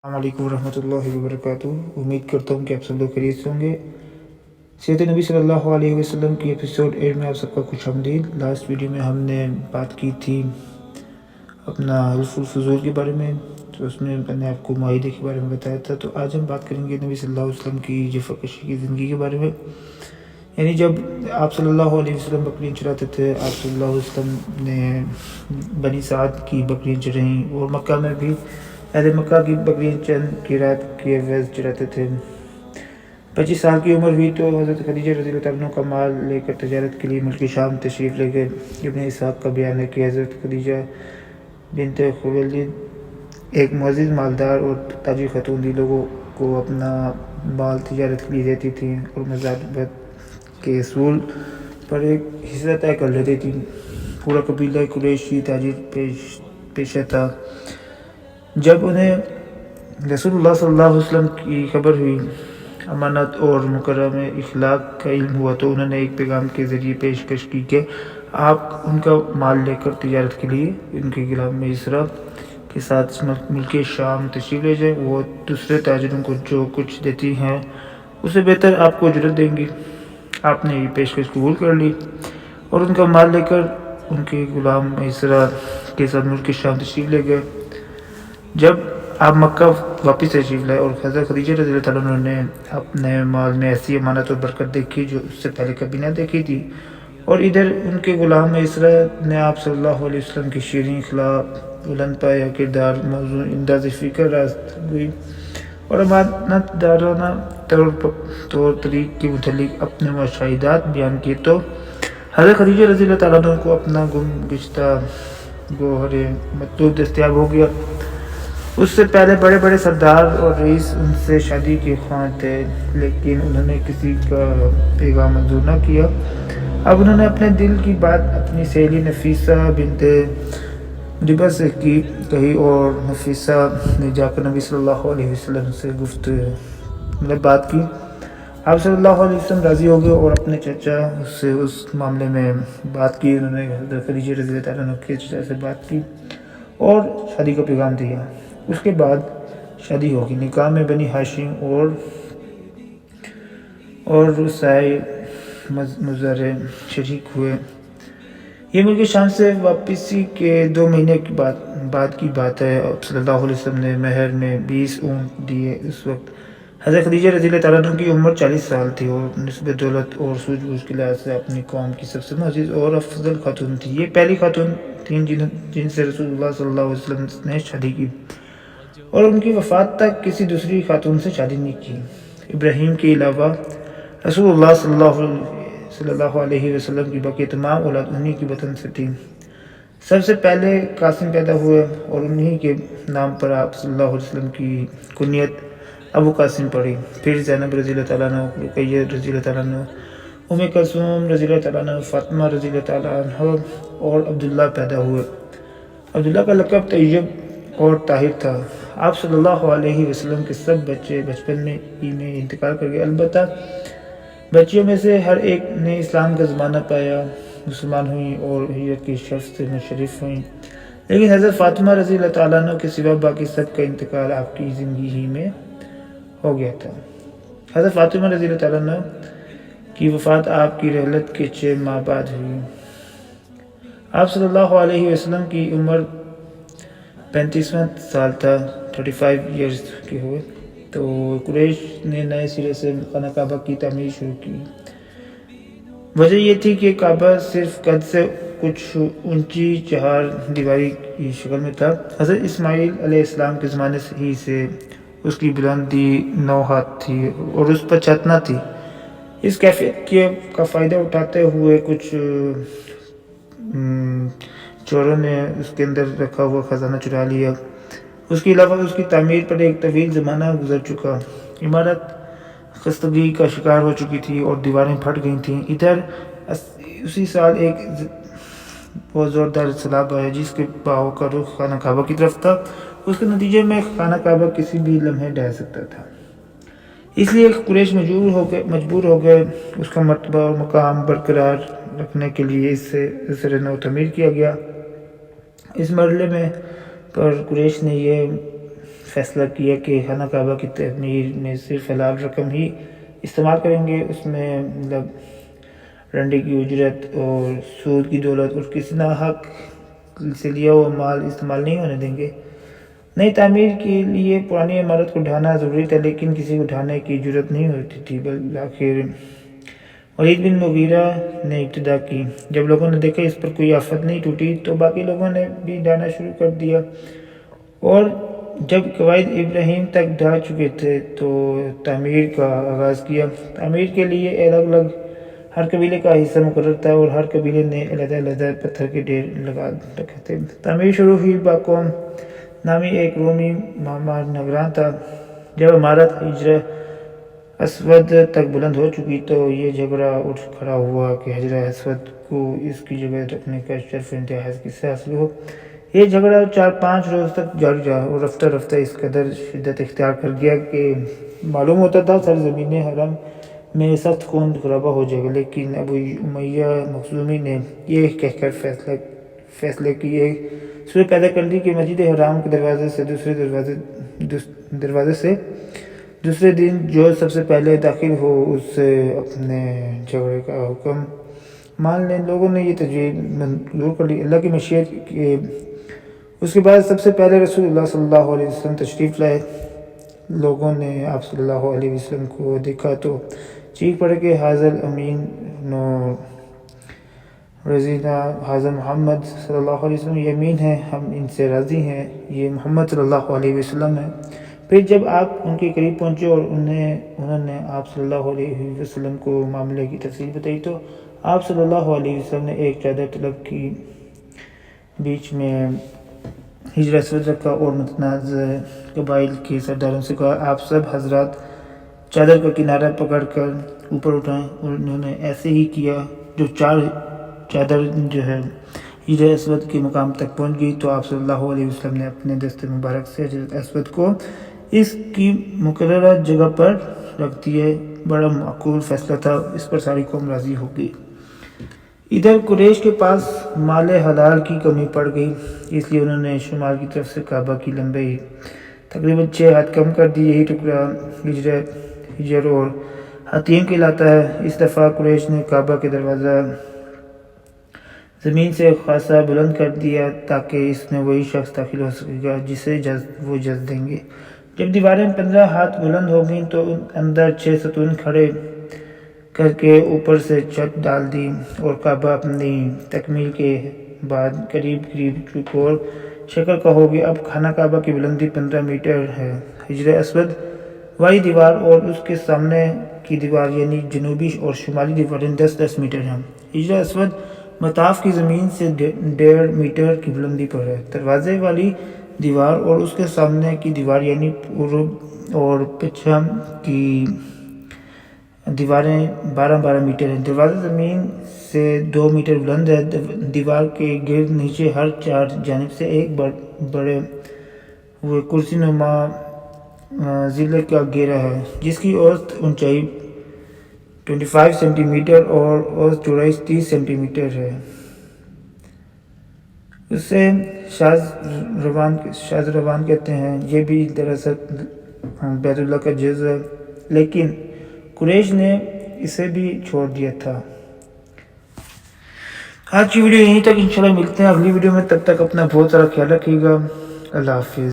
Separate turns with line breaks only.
السلام علیکم ورحمۃ اللہ وبرکاتہ۔ امید کرتا ہوں کہ آپ سب لوگ خیریت سے ہوں گے۔ سیرت نبی صلی اللہ علیہ وسلم کی ایپیسوڈ 8 میں آپ سب کا خوش آمدید۔ لاسٹ ویڈیو میں ہم نے بات کی تھی اپنا حلف الفضول کے بارے میں، تو اس میں میں نے آپ کو معاہدے کے بارے میں بتایا تھا۔ تو آج ہم بات کریں گے نبی صلی اللہ علیہ وسلم کی جفا کشی کی زندگی کے بارے میں، یعنی جب آپ صلی اللہ علیہ وسلم بکریاں چراتے تھے، آپ صلی اللہ علیہ وسلم نے بنی سعد کی بکریاں چرائیں، اور مکہ میں بھی اہل مکہ کی بکریاں چند کی رات کے عوض چراتے تھے۔ 25 سال کی عمر ہوئی تو حضرت خدیجہ رضی اللہ عنہ کا مال لے کر تجارت کے لیے ملک شام تشریف لے گئے۔ ابن اسحاق کا بیان ہے کہ حضرت خدیجہ بنت خویلد ایک معزز مالدار اور تاجر خاتون تھی، لوگوں کو اپنا مال تجارت کے لیے دیتی تھیں اور مزاربت کے اصول پر ایک حصہ طے کر لیتی تھیں۔ پورا قبیلہ قریشی تاجر پیشہ تھا۔ جب انہیں رسول اللہ صلی اللہ علیہ وسلم کی خبر ہوئی، امانت اور مکرم اخلاق کا علم ہوا، تو انہوں نے ایک پیغام کے ذریعے پیشکش کی کہ آپ ان کا مال لے کر تجارت کے لیے ان کے غلام میسرہ کے ساتھ ملک شام تشریف لے جائیں۔ وہ دوسرے تاجروں کو جو کچھ دیتی ہیں اسے بہتر آپ کو اجرت دیں گی۔ آپ نے یہ پیشکش قبول کر لی اور ان کا مال لے کر ان کے غلام میسرہ کے ساتھ ملک شام تشریف لے گئے۔ جب آپ مکہ واپس تشریف لائے اور حضرت خدیجہ رضی اللہ عنہ نے اپنے مال میں ایسی امانت اور برکت دیکھی جو اس سے پہلے کبھی نہ دیکھی تھی، اور ادھر ان کے غلام میسرہ نے آپ صلی اللہ علیہ وسلم کی شیریں اخلاق، بلند پایہ کردار، موزوں انداز فکر، راست گوئی اور امانت دارانہ طور طریق کے متعلق اپنے مشاہدات بیان کیے، تو حضرت خدیجہ رضی اللہ عنہ کو اپنا گم گشتہ گوہر مطلوب دستیاب ہو گیا۔ اس سے پہلے بڑے بڑے سردار اور رئیس ان سے شادی کے خواہاں تھے، لیکن انہوں نے کسی کا پیغام منظور نہ کیا۔ اب انہوں نے اپنے دل کی بات اپنی سہیلی نفیسہ بنت ربیہ سے کہی، اور نفیسہ نے جا کر نبی صلی اللہ علیہ وسلم سے بات کی۔ آپ صلی اللہ علیہ وسلم راضی ہو گئے اور اپنے چچا سے اس معاملے میں بات کی۔ انہوں نے حضرت خدیجہ رضی اللہ عنہ کے چچا سے بات کی اور شادی کا پیغام دیا۔ اس کے بعد شادی ہوگی۔ نکاح میں بنی ہاشم اور رسائے مزرع شریک ہوئے۔ یہ ملک شام سے واپسی کے 2 مہینے بعد کی بات ہے۔ صلی اللہ علیہ وسلم نے مہر میں 20 اونٹ دیے۔ اس وقت حضرت خدیجہ رضی اللہ عنہ کی عمر 40 سال تھی اور نسبت دولت اور سوجھ بوجھ کے لحاظ سے اپنی قوم کی سب سے معزز اور افضل خاتون تھی۔ یہ پہلی خاتون تھیں جن سے رسول اللہ صلی اللہ علیہ وسلم نے شادی کی، اور ان کی وفات تک کسی دوسری خاتون سے شادی نہیں کی۔ ابراہیم کے علاوہ رسول اللہ صلی اللہ علیہ وسلم کی باقی تمام اولاد انہی کی بطن سے تھی۔ سب سے پہلے قاسم پیدا ہوئے اور انہی کے نام پر آپ صلی اللہ علیہ وسلم کی کنیت ابو قاسم پڑی۔ پھر زینب رضی اللہ تعالیٰ عنہ، رقیہ رضی اللہ تعالیٰ عنہ، ام کلثوم رضی اللہ تعالیٰ عنہ، فاطمہ رضی اللہ تعالیٰ عنہ اور عبداللہ پیدا ہوئے۔ عبداللہ کا لقب طیب اور طاہر تھا۔ آپ صلی اللہ علیہ وسلم کے سب بچے بچپن میں ہی میں انتقال کر گئے۔ البتہ بچیوں میں سے ہر ایک نے اسلام کا زمانہ پایا، مسلمان ہوئیں اور ہجرت کی شرف سے منشرف ہوئیں، لیکن حضرت فاطمہ رضی اللہ تعالیٰ عنہ کے سوا باقی سب کا انتقال آپ کی زندگی ہی میں ہو گیا تھا۔ حضرت فاطمہ رضی اللہ تعالیٰ عنہ کی وفات آپ کی رحلت کے 6 ماہ بعد ہوئی۔ آپ صلی اللہ علیہ وسلم کی عمر 35واں سال تھا، 35 ایئرز کے ہوئے، تو قریش نے نئے سرے سے خانہ کعبہ کی تعمیر شروع کی۔ وجہ یہ تھی کہ کعبہ صرف قد سے کچھ اونچی 4 دیواری کی شکل میں تھا۔ حضرت اسماعیل علیہ السلام کے زمانے ہی سے اس کی بلندی 9 ہاتھ تھی اور اس پر چھت نہ تھی۔ اس کیفیت کا فائدہ اٹھاتے ہوئے کچھ چوروں نے اس کے اندر رکھا ہوا خزانہ چرا لیا۔ اس کے علاوہ اس کی تعمیر پر ایک طویل زمانہ گزر چکا، عمارت خستگی کا شکار ہو چکی تھی اور دیواریں پھٹ گئی تھیں۔ ادھر اسی سال ایک بہت زوردار سیلاب آیا جس کے بہاؤ کا رخ خانہ کعبہ کی طرف تھا۔ اس کے نتیجے میں خانہ کعبہ کسی بھی لمحے ڈھہ سکتا تھا، اس لیے قریش مجبور ہو گئے اس کا مرتبہ اور مقام برقرار رکھنے کے لیے اس سے زر نو تعمیر کیا گیا۔ اس مرحلے میں پر قریش نے یہ فیصلہ کیا کہ خانہ کعبہ کی تعمیر میں صرف حلال رقم ہی استعمال کریں گے، اس میں مطلب رنڈے کی اجرت اور سود کی دولت اور کسی ناحق سے لیا ہوا مال استعمال نہیں ہونے دیں گے۔ نئی تعمیر کے لیے پرانی عمارت کو ڈھانا ضروری تھا، لیکن کسی کو ڈھانے کی جرت نہیں ہوتی تھی۔ بالآخر ولید بن مغیرہ نے ابتدا کی۔ جب لوگوں نے دیکھا اس پر کوئی آفت نہیں ٹوٹی تو باقی لوگوں نے بھی ڈھانا شروع کر دیا، اور جب قواعد ابراہیم تک ڈھا چکے تھے تو تعمیر کا آغاز کیا۔ تعمیر کے لیے الگ الگ ہر قبیلے کا حصہ مقرر تھا اور ہر قبیلے نے علیحدہ علیحدہ پتھر کے ڈھیر لگا رکھے تھے۔ تعمیر شروع ہوئی۔ باقوم نامی ایک رومی معمار نگراں تھا۔ جب عمارت حجر اسود تک بلند ہو چکی تو یہ جھگڑا اٹھ کھڑا ہوا کہ حجر اسود کو اس کی جگہ رکھنے کا شرف انتہائی کس سے حاصل ہو۔ یہ جھگڑا 4-5 روز تک جاری رہا اور رفتہ رفتہ اس قدر شدت اختیار کر گیا کہ معلوم ہوتا تھا سرزمین حرم میں سخت خون خرابہ ہو جائے گا، لیکن ابو امیہ مخزومی نے یہ کہہ کر فیصلے کی ایک صورت پیدا کر دی کہ مسجد حرام کے دروازے سے دوسرے دن جو سب سے پہلے داخل ہو اس سے اپنے جھگڑے کا حکم مان لیں۔ لوگوں نے یہ تجویز منظور کر لی۔ اللہ کی مشیت کے اس کے بعد سب سے پہلے رسول اللہ صلی اللہ علیہ وسلم تشریف لائے۔ لوگوں نے آپ صلی اللہ علیہ وسلم کو دیکھا تو چیخ پڑے کہ حاضر امین نو رضینا، حاضر محمد صلی اللہ علیہ وسلم یہ امین ہے، ہم ان سے راضی ہیں، یہ محمد صلی اللہ علیہ وسلم ہے۔ پھر جب آپ ان کے قریب پہنچے اور انہوں نے آپ صلی اللہ علیہ وسلم کو معاملے کی تفصیل بتائی تو آپ صلی اللہ علیہ وسلم نے ایک چادر طلب کی، بیچ میں حجر اسود رکھا اور متنازع قبائل کے سرداروں سے کہا آپ سب حضرات چادر کا کنارہ پکڑ کر اوپر اٹھائیں، اور انہوں نے ایسے ہی کیا۔ جو چادر حجر اسود کے مقام تک پہنچ گئی تو آپ صلی اللہ علیہ وسلم نے اپنے دست مبارک سے حجر اسود کو اس کی مقررہ جگہ پر رکھ دیا۔ بڑا معقول فیصلہ تھا، اس پر ساری قوم راضی ہو گئی۔ ادھر قریش کے پاس مال حلال کی کمی پڑ گئی، اس لیے انہوں نے شمال کی طرف سے کعبہ کی لمبائی تقریباً 6 ہاتھ کم کر دی۔ یہی ٹکڑا حجر اور حتیم کہلاتا ہے۔ اس دفعہ قریش نے کعبہ کے دروازہ زمین سے خاصا بلند کر دیا تاکہ اس میں وہی شخص داخل ہو سکے گا جسے وہ جز دیں گے۔ جب دیواریں 15 ہاتھ بلند ہو گئیں تو اندر 6 ستون کھڑے کر کے اوپر سے چھت ڈال دی، اور کعبہ اپنی تکمیل کے بعد قریب چوکور شکل کا ہو گیا۔ اب خانہ کعبہ کی بلندی 15 میٹر ہے۔ حجر اسود والی دیوار اور اس کے سامنے کی دیوار یعنی جنوبی اور شمالی دیواریں 10-10 میٹر ہیں۔ حجر اسود مطاف کی زمین سے 1.5 میٹر کی بلندی پر ہے۔ دروازے والی دیوار اور اس کے سامنے کی دیوار یعنی پورب اور پچھم کی دیواریں 12-12 میٹر ہیں۔ دروازہ زمین سے 2 میٹر بلند ہے۔ دیوار کے گرد نیچے ہر 4 جانب سے ایک بڑے ہوئے کرسی نما ضلع کا گھیرا ہے، جس کی اوسط اونچائی 25 سینٹی میٹر اور اوسط چوڑائی 30 سینٹی میٹر ہے۔ اسے شاذ روان کہتے ہیں۔ یہ بھی دراصل بیت اللہ کا جز ہے، لیکن قریش نے اسے بھی چھوڑ دیا تھا۔ آج کی ویڈیو یہیں تک، انشاءاللہ ملتے ہیں اگلی ویڈیو میں، تب تک اپنا بہت سارا خیال رکھیے گا۔ اللہ حافظ۔